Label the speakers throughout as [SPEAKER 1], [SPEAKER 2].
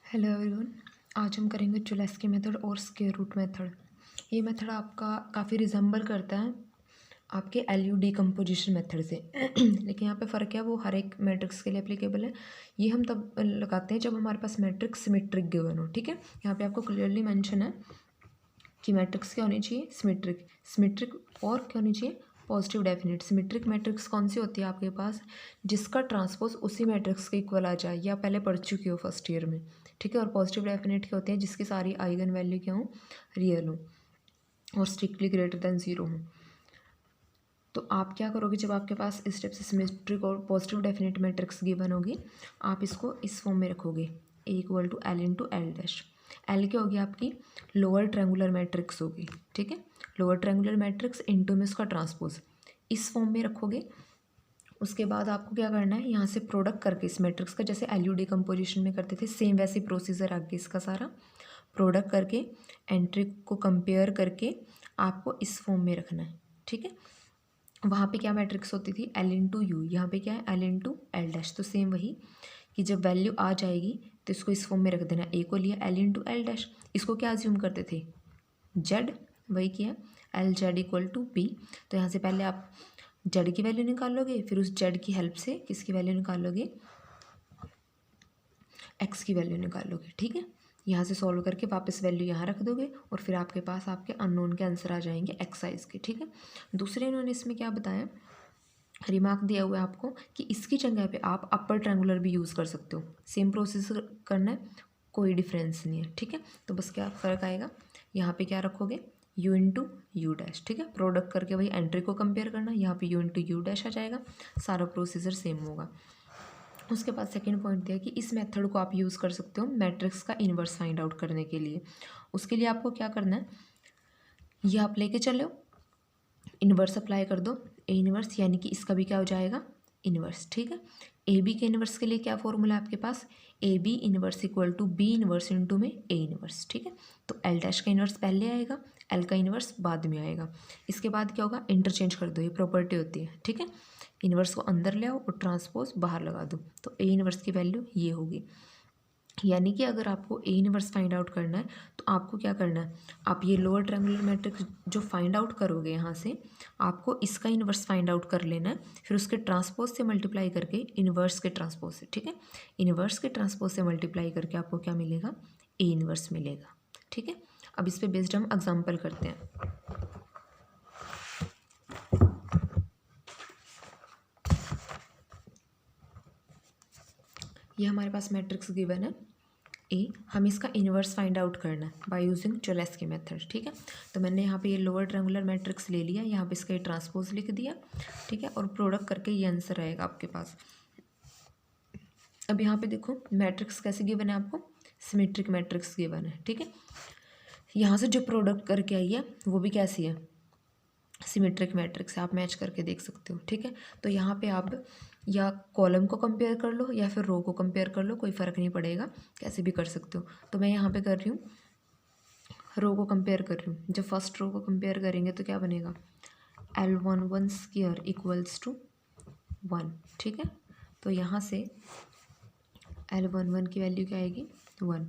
[SPEAKER 1] Hello everyone. आज हम करेंगे चुलेस्की मेथड और स्क्वायर रूट मेथड। ये मेथड आपका काफ़ी रिजेंबल करता है आपके एलयू डिकम्पोजिशन मेथड से लेकिन यहाँ पे फ़र्क है, वो हर एक मैट्रिक्स के लिए एप्लीकेबल है। ये हम तब लगाते हैं जब हमारे पास मैट्रिक्स सिमेट्रिक गिवन हो। ठीक है, यहाँ पे आपको क्लियरली मेंशन है कि मैट्रिक्स क्या होनी चाहिए, सिमेट्रिक। सिमेट्रिक और क्या होनी चाहिए, पॉजिटिव डेफिनेट। सिमेट्रिक मैट्रिक्स कौन सी होती है आपके पास, जिसका ट्रांसपोज उसी मैट्रिक्स के इक्वल आ जाए, या पहले पढ़ चुकी हो फर्स्ट ईयर में। ठीक है, और पॉजिटिव डेफिनेट क्या होते हैं, जिसकी सारी आइगन वैल्यू क्या हो, रियल हो और स्ट्रिक्टली ग्रेटर देन जीरो हो। तो आप क्या करोगे, जब आपके पास इस टाइप से सिमेट्रिक और पॉजिटिव डेफिनेट मैट्रिक्स गिवन होगी, आप इसको इस फॉर्म में रखोगे, A equal to L into L dash. L क्या होगी, आपकी लोअर ट्रायंगुलर मैट्रिक्स होगी। ठीक है, लोअर ट्रायंगुलर मैट्रिक्स इंटू में उसका ट्रांसपोज इस फॉर्म में रखोगे। उसके बाद आपको क्या करना है, यहाँ से प्रोडक्ट करके इस मैट्रिक्स का, जैसे एलयू डिकम्पोजिशन में करते थे, सेम वैसी प्रोसीजर आगे इसका सारा प्रोडक्ट करके एंट्री को कंपेयर करके आपको इस फॉर्म में रखना है। ठीक है, वहाँ पे क्या मैट्रिक्स होती थी, एल इंटू यू, यहाँ पे क्या है, एल इंटू एल डैश। तो सेम वही कि जब वैल्यू आ जाएगी तो इसको इस फॉर्म में रख देना। ए को लिया एल इंटू एल डैश, इसको क्या अज्यूम करते थे, जेड, वही किया L Z equal to P. तो यहाँ से पहले आप जेड की वैल्यू निकालोगे, फिर उस जेड की हेल्प से किसकी वैल्यू निकालोगे, एक्स की वैल्यू निकालोगे। ठीक है, यहाँ से सॉल्व करके वापस वैल्यू यहाँ रख दोगे और फिर आपके पास आपके अननोन के आंसर आ जाएंगे एक्सरसाइज के। ठीक है, दूसरे इन्होंने इसमें क्या बताया, रिमार्क दिया हुआ है आपको कि इसकी जगह पे आप अपर ट्रायंगुलर भी यूज़ कर सकते हो। सेम प्रोसेस करना है, कोई डिफरेंस नहीं है। ठीक है, तो बस क्या फ़र्क आएगा, यहाँ पे क्या रखोगे, u इंटू यू डैश। ठीक है, प्रोडक्ट करके वही एंट्री को कंपेयर करना, यहाँ पे u इंटू यू डैश आ जाएगा, सारा प्रोसीजर सेम होगा। उसके बाद सेकंड पॉइंट दिया कि इस मेथड को आप यूज़ कर सकते हो मैट्रिक्स का इन्वर्स फाइंड आउट करने के लिए। उसके लिए आपको क्या करना है, ये आप लेके चलो, इन्वर्स अप्लाई कर दो, ए इन्वर्स, यानी कि इसका भी क्या हो जाएगा, इन्वर्स। ठीक है, ए बी के इन्वर्स के लिए क्या फॉर्मूला है आपके पास, A B inverse equal to B inverse into में ए इन्वर्स। ठीक है, तो एल डैश का इन्वर्स पहले आएगा, एल का इन्वर्स बाद में आएगा। इसके बाद क्या होगा, इंटरचेंज कर दो, ये प्रॉपर्टी होती है। ठीक है, इन्वर्स को अंदर ले आओ और ट्रांसपोज बाहर लगा दो, तो ए इन्वर्स की वैल्यू ये होगी। यानी कि अगर आपको ए इनवर्स फाइंड आउट करना है तो आपको क्या करना है, आप ये लोअर ट्रायंगुलर मैट्रिक्स जो फाइंड आउट करोगे यहाँ से, आपको इसका इनवर्स फाइंड आउट कर लेना है, फिर उसके ट्रांसपोज से मल्टीप्लाई करके इनवर्स के ट्रांसपोज से। ठीक है, इनवर्स के ट्रांसपोज से मल्टीप्लाई करके आपको क्या मिलेगा, ए इनवर्स मिलेगा। ठीक है, अब इस पर बेस्ड हम एग्जाम्पल करते हैं। ये हमारे पास मैट्रिक्स गिवन है ए, हम इसका इन्वर्स फाइंड आउट करना है बाय यूजिंग चोलेस्की मेथड। ठीक है, तो मैंने यहाँ पे ये लोअर ट्रायंगुलर मैट्रिक्स ले लिया, यहाँ पे इसका ये ट्रांसपोज लिख दिया। ठीक है, और प्रोडक्ट करके ये आंसर आएगा आपके पास। अब यहाँ पे देखो मैट्रिक्स कैसे गिवन है आपको, सिमेट्रिक मैट्रिक्स गिवन है। ठीक है, यहाँ से जो प्रोडक्ट करके आई है वो भी कैसी है, सिमेट्रिक मैट्रिक्स से आप मैच करके देख सकते हो। ठीक है, तो यहाँ पे आप या कॉलम को कंपेयर कर लो या फिर रो को कंपेयर कर लो, कोई फ़र्क नहीं पड़ेगा, कैसे भी कर सकते हो। तो मैं यहाँ पे कर रही हूँ, रो को कंपेयर कर रही हूँ। जब फर्स्ट रो को कंपेयर करेंगे तो क्या बनेगा, L11 स्क्वायर इक्वल्स टू 1। ठीक है, तो यहाँ से L11 की वैल्यू क्या आएगी, 1।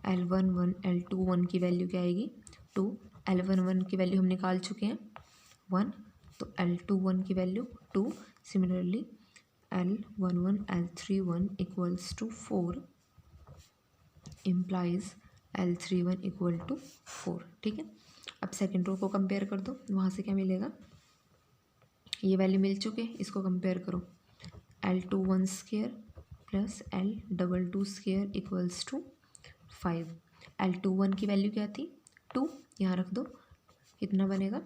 [SPEAKER 1] L11 L21 की वैल्यू क्या आएगी, 2। L11 की वैल्यू हम निकाल चुके हैं 1, तो L21 की value 2। Similarly L11 L31 equals to 4 implies L31 equal to 4। ठीक है, अब सेकेंड रो को कंपेयर कर दो, वहाँ से क्या मिलेगा, ये वैल्यू मिल चुके, इसको कंपेयर करो, L21 square plus L22 square equals to 5। L21 की वैल्यू क्या थी, 2, यहाँ रख दो, कितना बनेगा,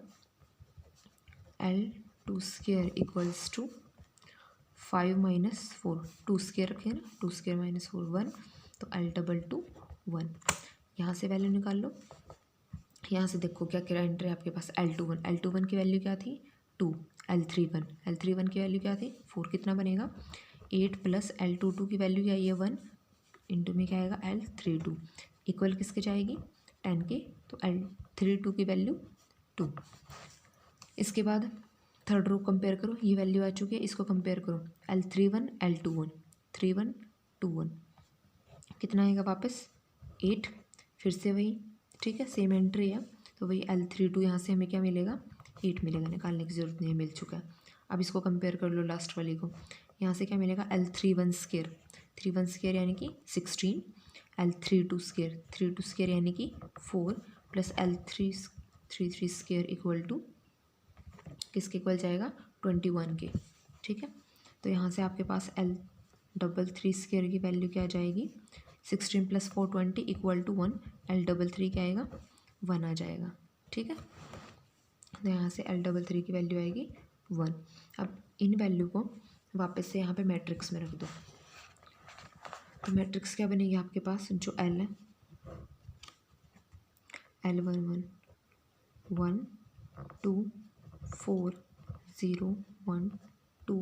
[SPEAKER 1] L2 square equals to 5 minus 4, 2 square रखें ना, 2 स्क्वायर माइनस 4 1, तो L22 1। यहाँ से वैल्यू निकाल लो, यहाँ से देखो क्या क्या एंट्री है आपके पास, L21 की वैल्यू क्या थी, 2। L31 की वैल्यू क्या थी, 4, कितना बनेगा, 8 प्लस L22 की वैल्यू क्या है, 1 इंटू में क्या आएगा, L32 इक्वल किसके जाएगी, 10 के, तो L32 की वैल्यू 2। इसके बाद थर्ड रो कंपेयर करो, ये वैल्यू आ चुकी है, इसको कंपेयर करो, L31 L21 31 21, कितना आएगा वापस 8, फिर से वही, ठीक है, सेम एंट्री है तो वही L32 यहाँ से हमें क्या मिलेगा 8 मिलेगा, निकालने की ज़रूरत नहीं है, मिल चुका है। अब इसको कंपेयर कर लो लास्ट वाली को, यहाँ से क्या मिलेगा L31 स्क्वायर, 31 स्क्वायर यानी कि 16, L32 स्क्वायर, 32 स्क्वायर यानी कि 4 plus L33 square equal to किसके इक्वल जाएगा 21 के, ठीक है। तो यहाँ से आपके पास L33 स्क्वायर की वैल्यू क्या आ जाएगी 16 + 4 20 इक्वल टू 1, L33 क्या आएगा 1 आ जाएगा, ठीक है। तो यहाँ से L33 की वैल्यू आएगी 1। अब इन वैल्यू को वापस से यहाँ पे मैट्रिक्स में रख दो, तो मैट्रिक्स क्या बनेगी आपके पास, जो L है L11 1 2 4 0 1 2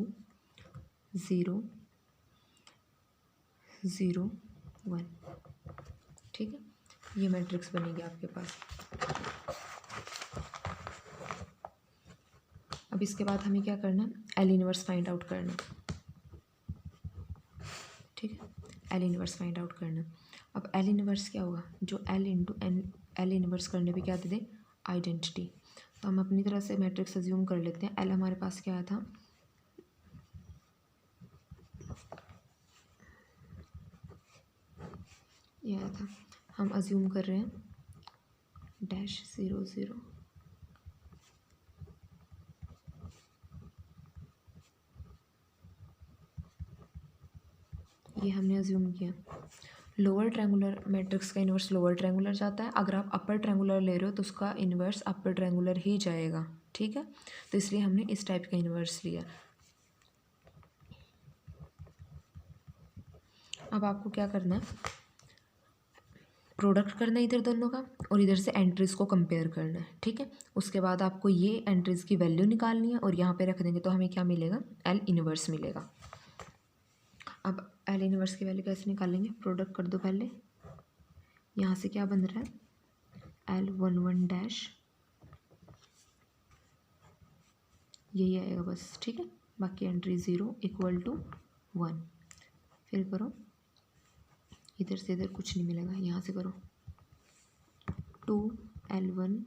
[SPEAKER 1] 0 0 1, ठीक है, ये मैट्रिक्स बनेगी आपके पास। अब इसके बाद हमें क्या करना है, L इनवर्स फाइंड आउट करना, ठीक है, L इनवर्स फाइंड आउट करना। अब L इनवर्स क्या होगा, जो L into n L inverse करने पे क्या दे दे आइडेंटिटी, तो हम अपनी तरह से मैट्रिक्स अज्यूम कर लेते हैं। L हमारे पास क्या आया था, ये आया था, हम अज्यूम कर रहे हैं -0 0, ये हमने अज्यूम किया। लोअर ट्रायंगुलर मैट्रिक्स का इन्वर्स लोअर ट्रायंगुलर जाता है, अगर आप अपर ट्रायंगुलर ले रहे हो तो उसका इन्वर्स अपर ट्रायंगुलर ही जाएगा, ठीक है। तो इसलिए हमने इस टाइप का इन्वर्स लिया। अब आपको क्या करना है, प्रोडक्ट करना है इधर दोनों का और इधर से एंट्रीज़ को कंपेयर करना है, ठीक है। उसके बाद आपको ये एंट्रीज़ की वैल्यू निकालनी है और यहाँ पे रख देंगे तो हमें क्या मिलेगा L इनवर्स मिलेगा। अब L इनवर्स की वैल्यू कैसे निकालेंगे, प्रोडक्ट कर दो पहले, यहाँ से क्या बन रहा है L11 डैश, यही आएगा बस, ठीक है, बाकी एंट्री 0 इक्वल टू 1, फिर करो, इधर से इधर कुछ नहीं मिलेगा, यहाँ से करो 2L11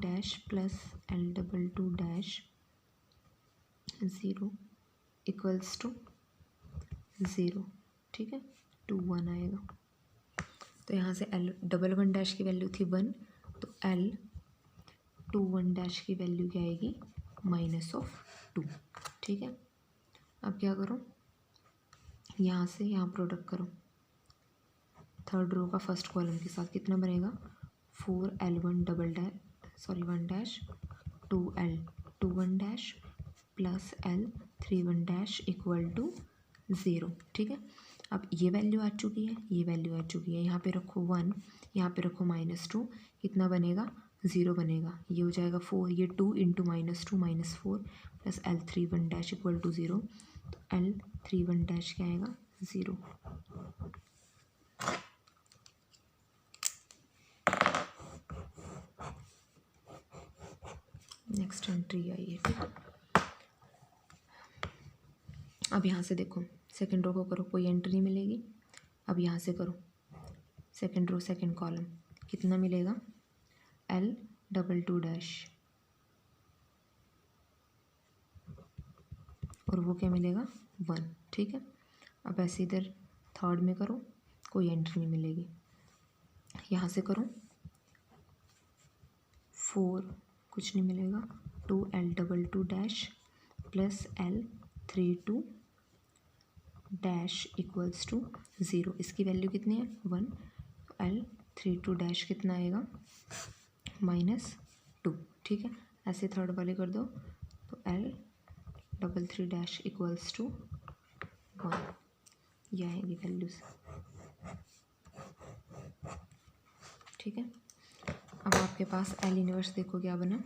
[SPEAKER 1] dash plus L22 dash 0 equals to 0, ठीक है, 2 1 आएगा। तो यहाँ से L11 डैश की वैल्यू थी 1, तो L21 डैश की वैल्यू क्या आएगी -2, ठीक है। अब क्या करो, यहाँ से यहाँ प्रोडक्ट करो, थर्ड रो का फर्स्ट कॉलम के साथ कितना बनेगा 4L1 double dash 1 dash 2L21 dash plus L31 dash equal to 0, ठीक है। अब ये वैल्यू आ चुकी है, ये वैल्यू आ चुकी है, यहाँ पे रखो 1, यहाँ पे रखो -2, कितना बनेगा 0 बनेगा, ये हो जाएगा 4, ये 2 into -2 -4 plus L31 dash equal to 0, तो L31 डैश क्या आएगा 0। नेक्स्ट एंट्री आई है, ठीक है। अब यहाँ से देखो सेकंड रो को करो, कोई एंट्री नहीं मिलेगी। अब यहाँ से करो सेकंड रो सेकंड कॉलम, कितना मिलेगा L22 डैश और वो क्या मिलेगा 1, ठीक है। अब ऐसे इधर थर्ड में करो, कोई एंट्री नहीं मिलेगी। यहाँ से करो 4, कुछ नहीं मिलेगा, 2L22 dash plus L32 dash equals to 0, इसकी वैल्यू कितनी है 1, तो L32 डैश कितना आएगा -2, ठीक है। ऐसे थर्ड वाले कर दो, तो L33 डैश इक्वल्स टू 1, ये आएगी वैल्यूज, ठीक है। अब आपके पास L इनवर्स देखो क्या बना,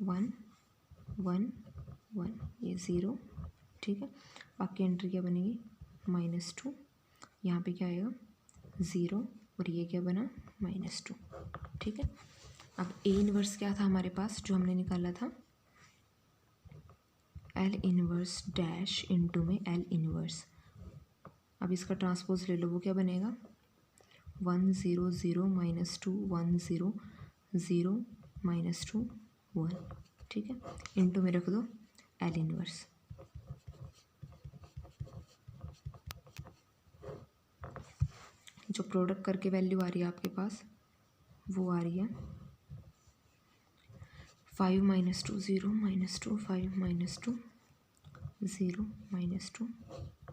[SPEAKER 1] वन 1 ये 0, ठीक है। बाकी एंट्री क्या बनेगी -2, यहाँ पे क्या आएगा 0 और ये क्या बना -2, ठीक है। अब A इनवर्स क्या था हमारे पास जो हमने निकाला था एल इनवर्स डैश इंटू में एल इनवर्स, अब इसका ट्रांसपोज ले लो, वो क्या बनेगा 1 0 0 -2 1 0 0 -2 1, ठीक है, इंटू में रख दो एल इनवर्स। जो प्रोडक्ट करके वैल्यू आ रही है आपके पास वो आ रही है 5 -2 0 -2 5 -2 0 -2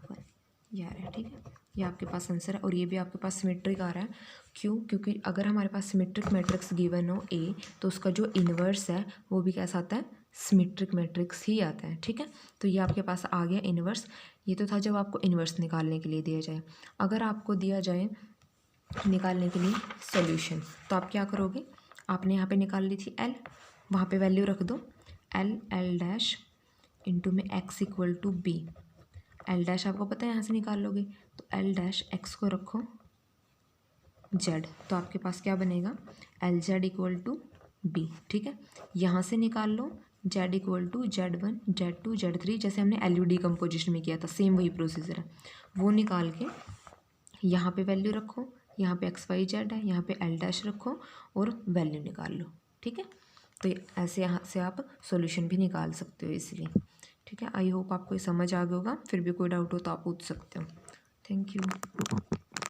[SPEAKER 1] 1, ये आ रहा है, ठीक है, ये आपके पास आंसर है। और ये भी आपके पास सिमेट्रिक आ रहा है, क्यों? क्योंकि अगर हमारे पास सिमेट्रिक मैट्रिक्स गिवन हो ए, तो उसका जो इन्वर्स है वो भी कैसा आता है, सिमेट्रिक मैट्रिक्स ही आता है, ठीक है। तो ये आपके पास आ गया इन्वर्स। ये तो था जब आपको इन्वर्स निकालने के लिए दिया जाए। अगर आपको दिया जाए निकालने के लिए सॉल्यूशन, तो आप क्या करोगे, आपने यहाँ पे निकाल ली थी एल, वहाँ पे वैल्यू रख दो एल एल डैश इंटू में X equal to B. L dash आपको पता है यहाँ से निकाल लोगे, तो एल डैश एक्स को रखो जेड, तो आपके पास क्या बनेगा L Z equal to B, ठीक है। यहाँ से निकाल लो Z equal to Z1 Z2 Z3, जैसे हमने एल यू डिकम्पोजिशन में किया था, सेम वही प्रोसीजर है। वो निकाल के यहाँ पे वैल्यू रखो, यहाँ पे एक्स वाई जेड है, यहाँ पे एल डैश रखो और वैल्यू निकाल लो, ठीक है। तो ऐसे यहाँ से आप सॉल्यूशन भी निकाल सकते हो इसलिए, ठीक है। आई होप आपको ये समझ आ गया होगा। फिर भी कोई डाउट हो तो आप पूछ सकते हो। Thank you.